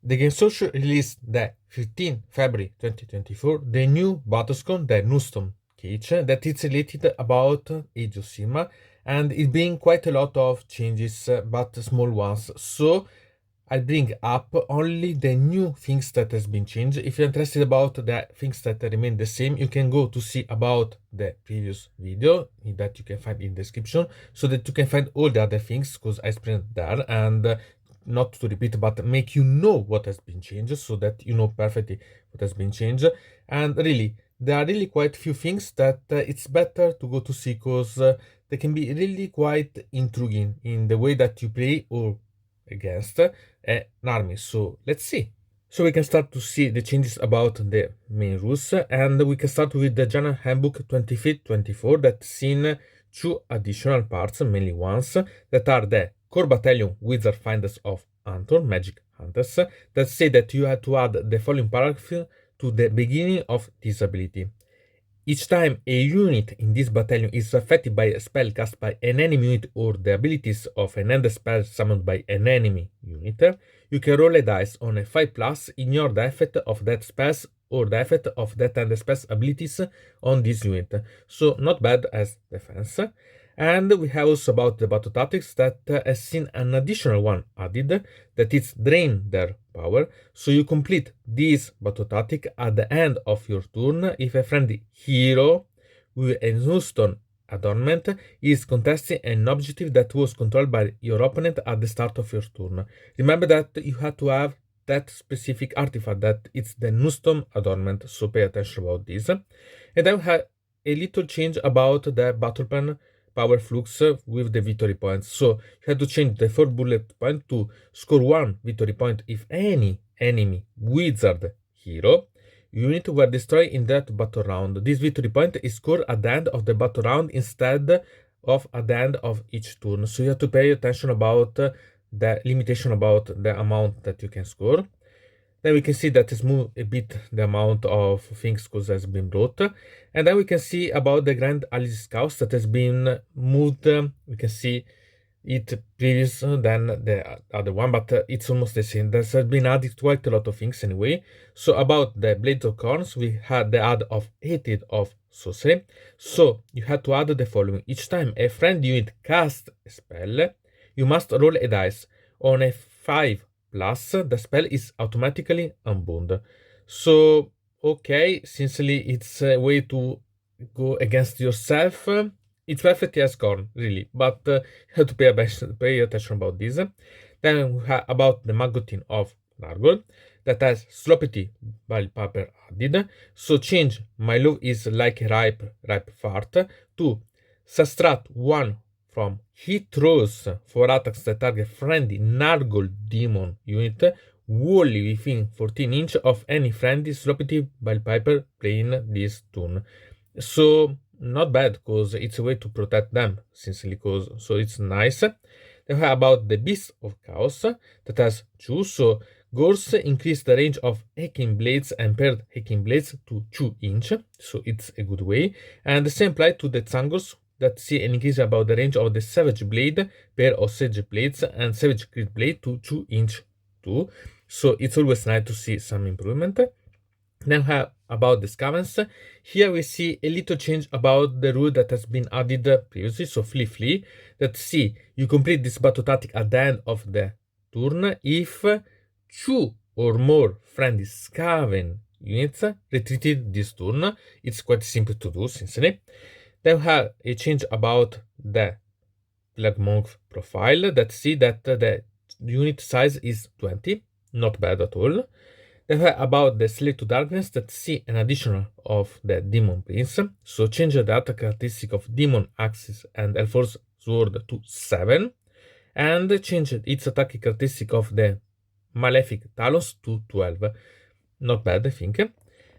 The game social released the 15 February 2024 the new Battlescroll the Nullstone cage that is related about Age of Sigmar, and it bring quite a lot of changes, but small ones. So I bring up only the new things that has been changed. If you're interested about the things that remain the same, you can go to see about the previous video that you can find in the description, so that you can find all the other things, because I explained there, and not to repeat, but make you know what has been changed, so that you know perfectly what has been changed. And really, there are really quite few things that it's better to go to see, because they can be really quite intriguing in the way that you play or against an army. So let's see. So we can start to see the changes about the main rules, and we can start with the General Handbook 25-24 that's seen two additional parts, mainly ones, that are the Core Battalion Wizard Finders of Andtor, Magic Hunters, that say that you have to add the following paragraph to the beginning of this ability. Each time a unit in this battalion is affected by a spell cast by an enemy unit or the abilities of an end spell summoned by an enemy unit, you can roll a dice on a 5+ in your the effect of that spells or the effect of that end spell's abilities on this unit. So not bad as defense. And we have also about the battle tactics that has seen an additional one added, that is drain their power. So you complete this battle tactic at the end of your turn if a friendly hero with a Nullstone adornment is contesting an objective that was controlled by your opponent at the start of your turn. Remember that you have to have that specific artifact, that it's the Nullstone adornment, so pay attention about this. And then we have a little change about the battle plan power flux with the victory points. So you have to change the 4 bullet point to score 1 victory point if any enemy wizard hero unit were destroyed in that battle round. This victory point is scored at the end of the battle round instead of at the end of each turn. So you have to pay attention about the limitation about the amount that you can score. Then we can see that it's moved a bit the amount of things because has been brought. And then we can see about the Grand Alice Scouts that has been moved. We can see it previous than the other one, but it's almost the same. There's been added quite a lot of things anyway. So about the Blades of Corns, we had the add of Hated of Sorcery. So you had to add the following. Each time a friend unit casts a spell, you must roll a dice. On a 5+, the spell is automatically unbound. So, okay, since it's a way to go against yourself, it's perfect as corn, really, but you have to pay attention about this. Then we have about the Magotin of Nargol, that has Sloppity Wildpepper added. So change My Love is Like a Ripe Fart to subtract 1 from hit rolls for attacks that target friendly Nargol demon unit wholly within 14 inches of any friendly Sloppity Wildpepper playing this turn. So not bad, because it's a way to protect them, sincerely, so it's nice. Then we have about the Beast of Chaos that has 2. So Gors increase the range of hacking blades and paired hacking blades to 2 inch, so it's a good way. And the same applies to the Tsangors that see an increase about the range of the Savage Blade, pair of Sage Blades and Savage Crit Blade to 2 inch too. So it's always nice to see some improvement. Then we have about the scavens. Here we see a little change about the rule that has been added previously, so flee, that see you complete this battle tactic at the end of the turn if 2 or more friendly scaven units retreated this turn. It's quite simple to do, sincerely. Then we have a change about the Black Monk profile that see that the unit size is 20, not bad at all. Then about the Slave to Darkness that see an additional of the Demon Prince. So change the attack characteristic of Demon Axis and Elforce Sword to 7. And change its attack characteristic of the Malefic Talons to 12. Not bad, I think.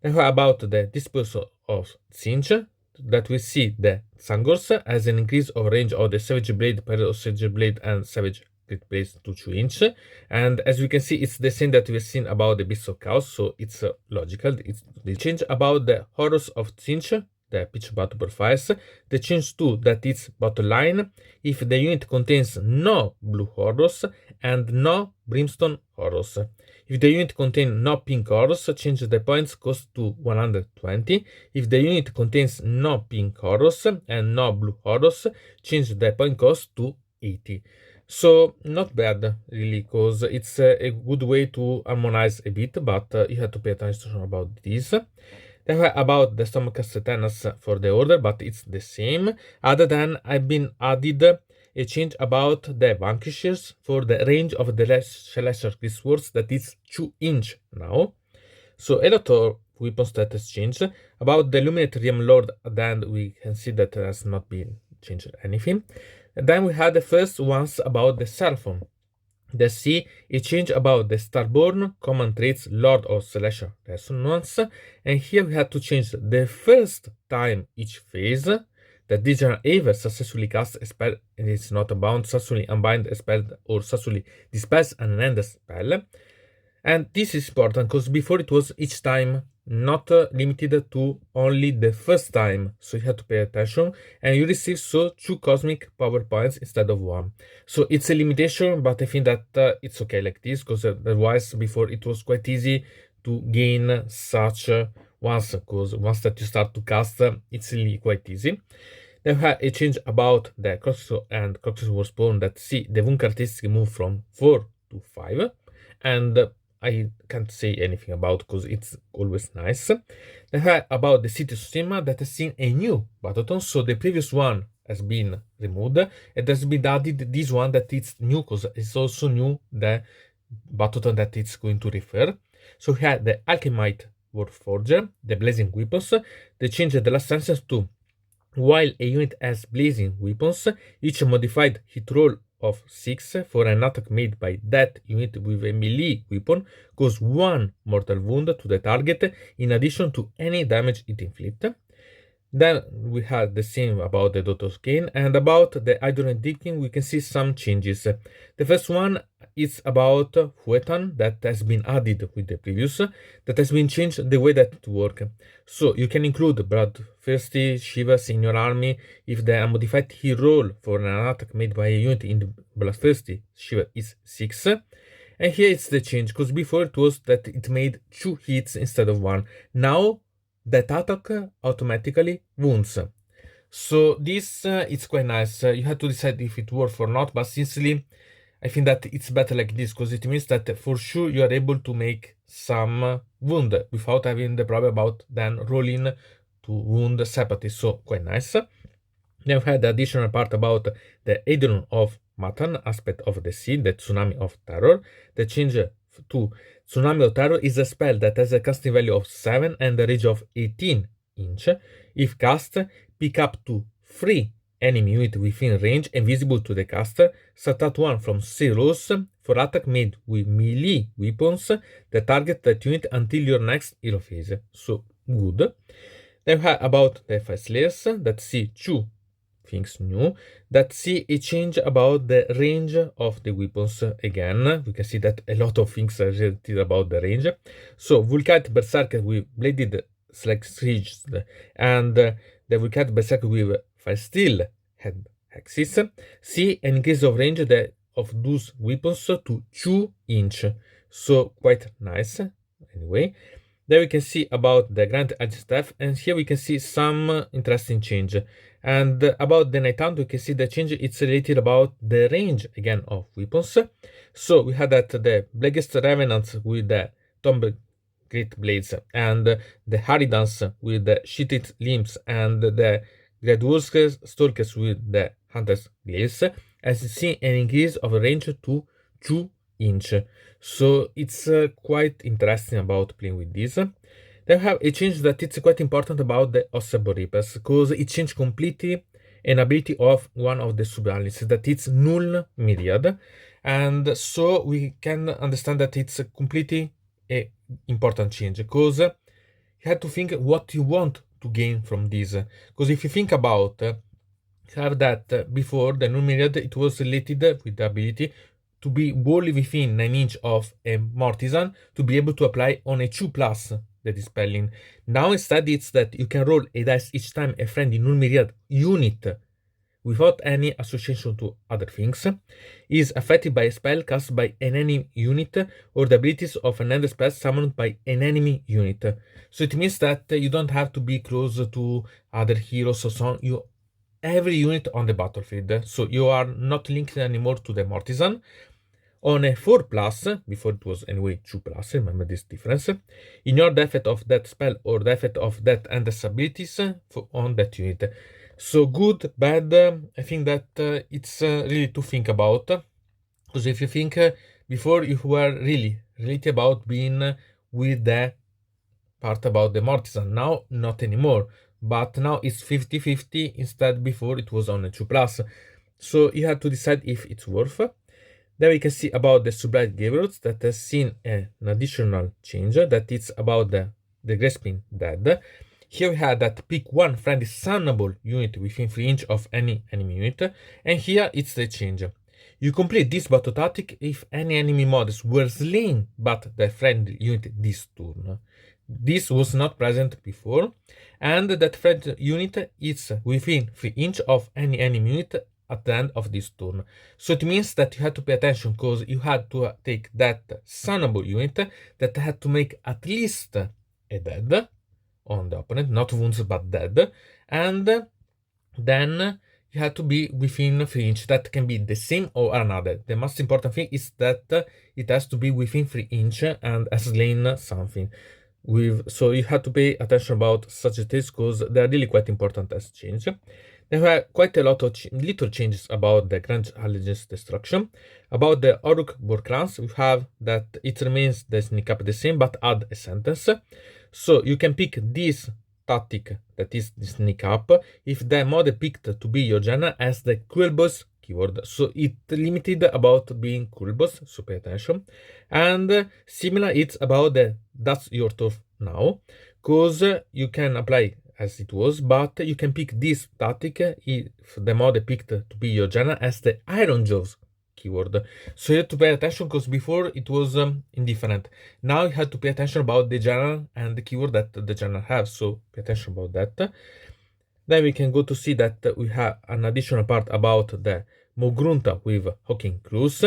Then about the Dispersal of Singe that we see the Sangors as an increase of range of the Savage Blade, pair of Savage Blade and Savage Crit Blade to 2 inch. And as we can see, it's the same that we've seen about the Beast of Chaos, so it's logical. It's the change about the Horrors of Sinch the pitch battle profiles. The change 2 that it's battle line if the unit contains no blue horrors and no brimstone horrors. If the unit contains no pink horrors, change the points cost to 120. If the unit contains no pink horrors and no blue horrors, change the point cost to 80. So not bad really, because it's a good way to harmonize a bit, but you have to pay attention about this. Then about the Stomachus tenants for the order, but it's the same, other than I've been added a change about the vanquishers for the range of the Celestial Swords that is 2-inch now. So a lot of weapon status changed. About the Illuminate Realm Lord, then we can see that has not been changed anything. And then we had the first ones about the Seraphon. The C, a change about the Starborn command traits Lord of Celestial Resonance, and here we had to change the first time each phase that this general ever successfully casts a spell and it's not bound, successfully unbind a spell or successfully dispels an end spell. And this is important because before it was each time, not limited to only the first time, so you have to pay attention, and you receive 2 cosmic power points instead of 1. So it's a limitation, but I think that it's okay like this, because otherwise before it was quite easy to gain such ones, because once that you start to cast, it's really quite easy. Then we have a change about the Croxus and Croxus War Spawn that see the wound characteristic move from 4 to 5, and I can't say anything about because it's always nice. Then about the City Susima that has seen a new Battleton, so the previous one has been removed and has been added this one that it's new because it's also new the Battleton that it's going to refer. So we had the Alchemite Warforger, the Blazing Weapons. They changed the last sentence to while a unit has blazing weapons, each modified hit roll of 6 for an attack made by that unit with a melee weapon cause 1 mortal wound to the target in addition to any damage it inflicts. Then we had the same about the Dot of Gain, and about the Hydron Digging we can see some changes. The first one is about Huetan that has been added with the previous, that has been changed the way that it works. So you can include Bloodthirsty Shivers in your army if the unmodified hit roll for an attack made by a unit in the Bloodthirsty Shiver is 6. And here it's the change, because before it was that it made 2 hits instead of 1. Now that attack automatically wounds. So this it's quite nice. You have to decide if it works or not, but sincerely I think that it's better like this because it means that for sure you are able to make some wound without having the problem about then rolling to wound separately. So quite nice. Then we had the additional part about the Aeon of Matan aspect of the sea, the Tsunami of Terror. The change to Tsunami of Terror is a spell that has a casting value of 7 and a range of 18 inch. If cast, pick up to 3 enemy unit within range and visible to the caster. Subtract 1 from zeros for attack made with melee weapons that target that unit until your next hero phase. So good. Then we have about the Fire Slayers that see 2 things new, that see a change about the range of the weapons. Again, we can see that a lot of things are related about the range. So Vulkite Berserker with Bladed Sledges and the Vulkite Berserker with Fire Steel Head Axis see an increase of range of those weapons to 2 inch. So quite nice anyway. Then we can see about the Grand Edge Staff, and here we can see some interesting change. And about the Night Hound, we can see the change it's related about the range again of weapons. So we had that the Blackest Revenants with the Tomb Great Blades and the Haridans with the Sheathed Limbs and the Great Stalkers with the Hunter's Glaives, as you see an increase of range to 2 inch. So it's quite interesting about playing with this. Then we have a change that it's quite important about the Ossebo Reapers, because it changed completely an ability of one of the sub-allies, that it's Null Myriad. And so we can understand that it's completely a important change, because you have to think what you want to gain from this. Because if you think about have that before the Null Myriad, it was related with the ability to be wholly within 9 inch of a Mortisan to be able to apply on a 2+. that is spelling. Now instead it's that you can roll a dice each time a friend in myriad unit without any association to other things is affected by a spell cast by an enemy unit or the abilities of an end spell summoned by an enemy unit. So it means that you don't have to be close to other heroes or so on. You every unit on the battlefield, so you are not linked anymore to the Mortisan. On a 4 plus, before it was anyway 2 plus, remember this difference, ignore the effect of that spell or the effect of that and the abilities on that unit. So good, bad, I think that it's really to think about, because if you think before you were really about being with the part about the Mortisan, now not anymore, but now it's 50-50 instead before it was on a 2 plus. So you have to decide if it's worth. Then we can see about the Sublight Gabriels that has seen an additional change that it's about the grasping dead. Here we had that pick one friendly summable unit within 3 inch of any enemy unit, and here it's the change. You complete this battle tactic if any enemy models were slain but the friendly unit this turn. This was not present before, and that friendly unit is within 3 inch of any enemy unit at the end of this turn. So it means that you had to pay attention because you had to take that summable unit that had to make at least a dead on the opponent, not wounds but dead, and then you have to be within 3 inch. That can be the same or another. The most important thing is that it has to be within 3 inch and has slain something. So you have to pay attention about such things because they are really quite important as change. There were quite a lot of little changes about the Grand Allegiance destruction. About the Oruk Borkrans, we have that it remains the sneak up the same, but add a sentence. So you can pick this tactic, that is the sneak up, if the model picked to be your general has the cool boss keyword. So it limited about being cool boss, so pay attention. And similar, it's about the that's your turn now, because you can apply as it was, but you can pick this tactic if the model picked to be your general as the Iron Jaws keyword. So you have to pay attention because before it was indifferent. Now you have to pay attention about the general and the keyword that the general has. So pay attention about that. Then we can go to see that we have an additional part about the Mugrunta with Hawking Cruise,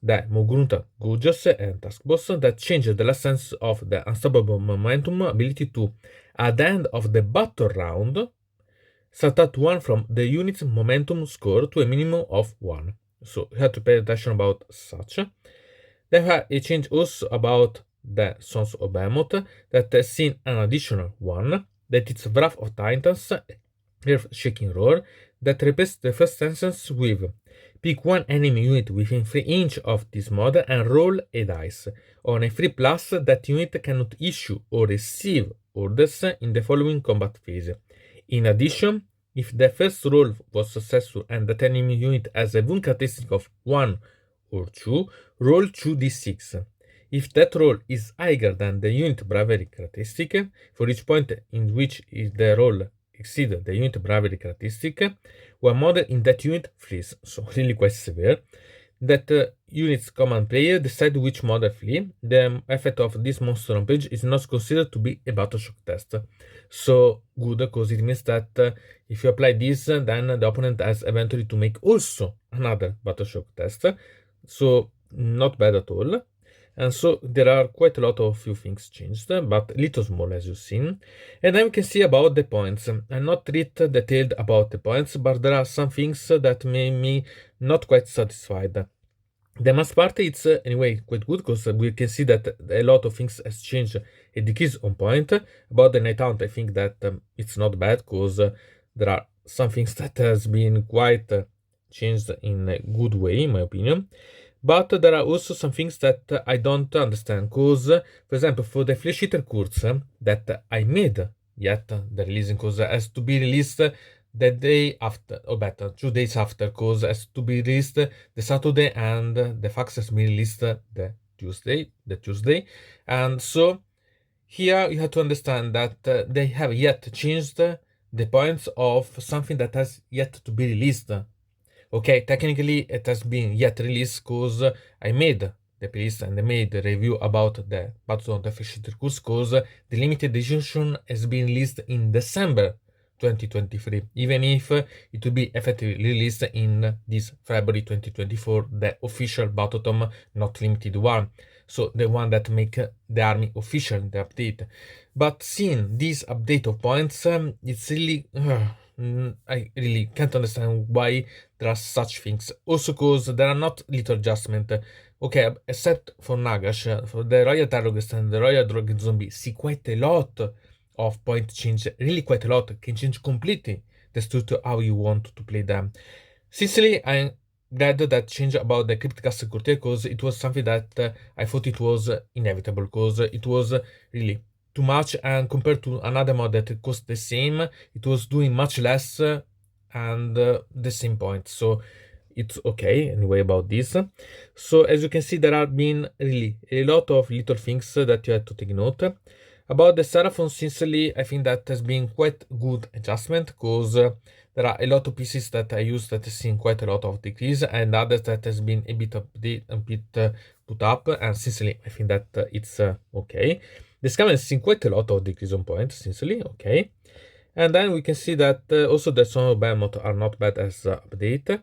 the Mugrunta Gorgeous and Task Boss that changes the last sense of the Unstoppable Momentum ability to, at the end of the battle round, subtract 1 from the unit's momentum score to a minimum of 1. So you have to pay attention about such. Then we have a change also about the Sons of Behemoth that has seen an additional one, that it's Wrath of Titans, Earth-Shaking Roar, that replaces the first sentence with pick one enemy unit within 3 inch of this model and roll a dice. On a 3 plus, that unit cannot issue or receive orders in the following combat phase. In addition, if the first roll was successful and that enemy unit has a wound characteristic of 1 or 2, roll 2d6. If that roll is higher than the unit bravery characteristic, for each point in which the roll exceeds the unit bravery characteristic, one model in that unit flees. So really quite severe. That unit's command player decide which model flee. The effect of this monster on page is not considered to be a battle shock test. So good, because it means that if you apply this, then the opponent has eventually to make also another battle shock test. So not bad at all. And so there are quite a lot of few things changed, but little small as you've seen. And then we can see about the points. I'm not read detailed about the points, but there are some things that made me not quite satisfied. The mass part it's anyway quite good because we can see that a lot of things has changed. A decrease on point. About the night hunt, I think that it's not bad because there are some things that has been quite changed in a good way, in my opinion. But there are also some things that I don't understand because, for example, for the Flesh Eater Kurz that I made yet the releasing because it has to be released the day after, or better, 2 days after, because it has to be released the Saturday and the fax has been released the Tuesday. And so here you have to understand that they have yet changed the points of something that has yet to be released. Okay, technically it has been yet released because I made the playlist and I made a review about the Battlescroll unofficial course because the limited edition has been released in December 2023, even if it will be effectively released in this February 2024, the official Battletome, not limited one. So the one that make the army official, the update. But seeing this update of points, it's really... I really can't understand why there are such things. Also because there are not little adjustments. Okay, except for Nagash, for the Royal Terrorist and the Royal Dragon Zombie, see quite a lot of point change, really quite a lot, can change completely the structure how you want to play them. Sincerely, I'm glad that change about the Crypt Castle Courtier, because it was something that I thought it was inevitable, because it was really too much, and compared to another mod that cost the same, it was doing much less and the same point. So it's okay anyway about this. So as you can see, there have been really a lot of little things that you have to take note. About the Seraphon, sincerely, I think that has been quite good adjustment, because there are a lot of pieces that I use that has seen quite a lot of decrease, and others that has been a bit update, a bit put up, and sincerely, I think that it's okay. The scam has seen quite a lot of decrease on points, sincerely, okay. And then we can see that also the some Behemoth are not bad as update.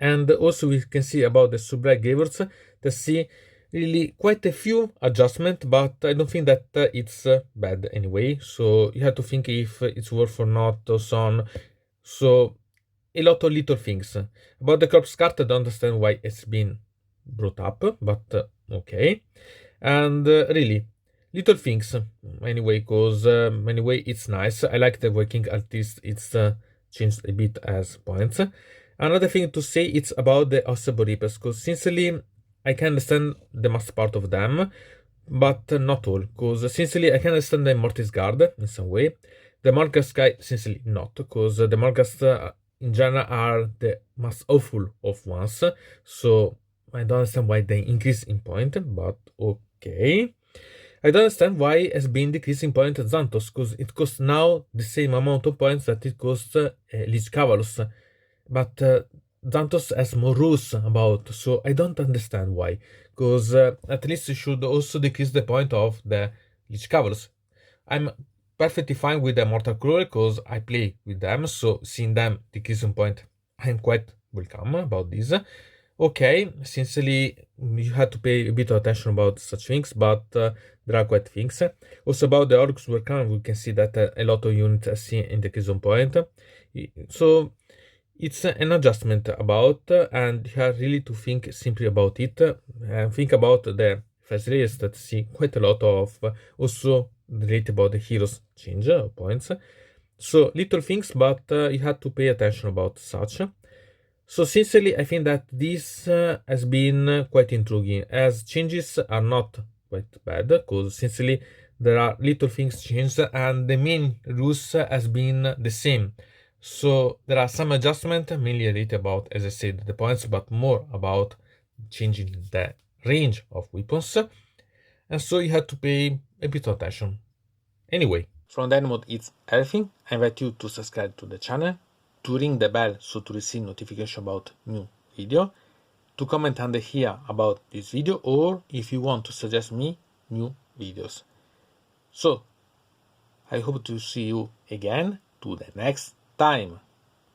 And also we can see about the Sublight Gavers that see really quite a few adjustments, but I don't think that it's bad anyway. So you have to think if it's worth or not, or so on. So a lot of little things. About the corpse card, I don't understand why it's been brought up, but okay. And really, little things anyway, because anyway, it's nice. I like the working artist, it's changed a bit as points. Another thing to say, it's about the Ossebo Reapers, because sincerely, I can understand the most part of them, but not all, because sincerely, I can understand the Mortis Guard in some way. The Morghast guy, sincerely, not, because the Morghast in general are the most awful of ones, so I don't understand why they increase in point, but okay. I don't understand why it has been decreasing point at Xanthos, because it costs now the same amount of points that it costs Lich Cavalus. But Xanthos has more rules about, so I don't understand why. Because at least you should also decrease the point of the Lich Cavalus. I'm perfectly fine with the Mortal Cruel because I play with them, so seeing them decreasing point, I'm quite welcome about this. Okay, sincerely, you had to pay a bit of attention about such things, but there are quite things. Also about the Orcs Workan, we can see that a lot of units are seen in decreasing point. So it's an adjustment about, and you have really to think simply about it, and think about the first layers that see quite a lot of also related about the heroes change points. So little things, but you have to pay attention about such. So sincerely, I think that this has been quite intriguing, as changes are not quite bad, because sincerely there are little things changed and the main rules has been the same. So there are some adjustments mainly related about, as I said, the points, but more about changing the range of weapons. And so you have to pay a bit of attention. Anyway, from that mode, it's everything. I invite you to subscribe to the channel, to ring the bell so to receive notification about new video, to comment under here about this video, or if you want to suggest me new videos. So I hope to see you again to the next time.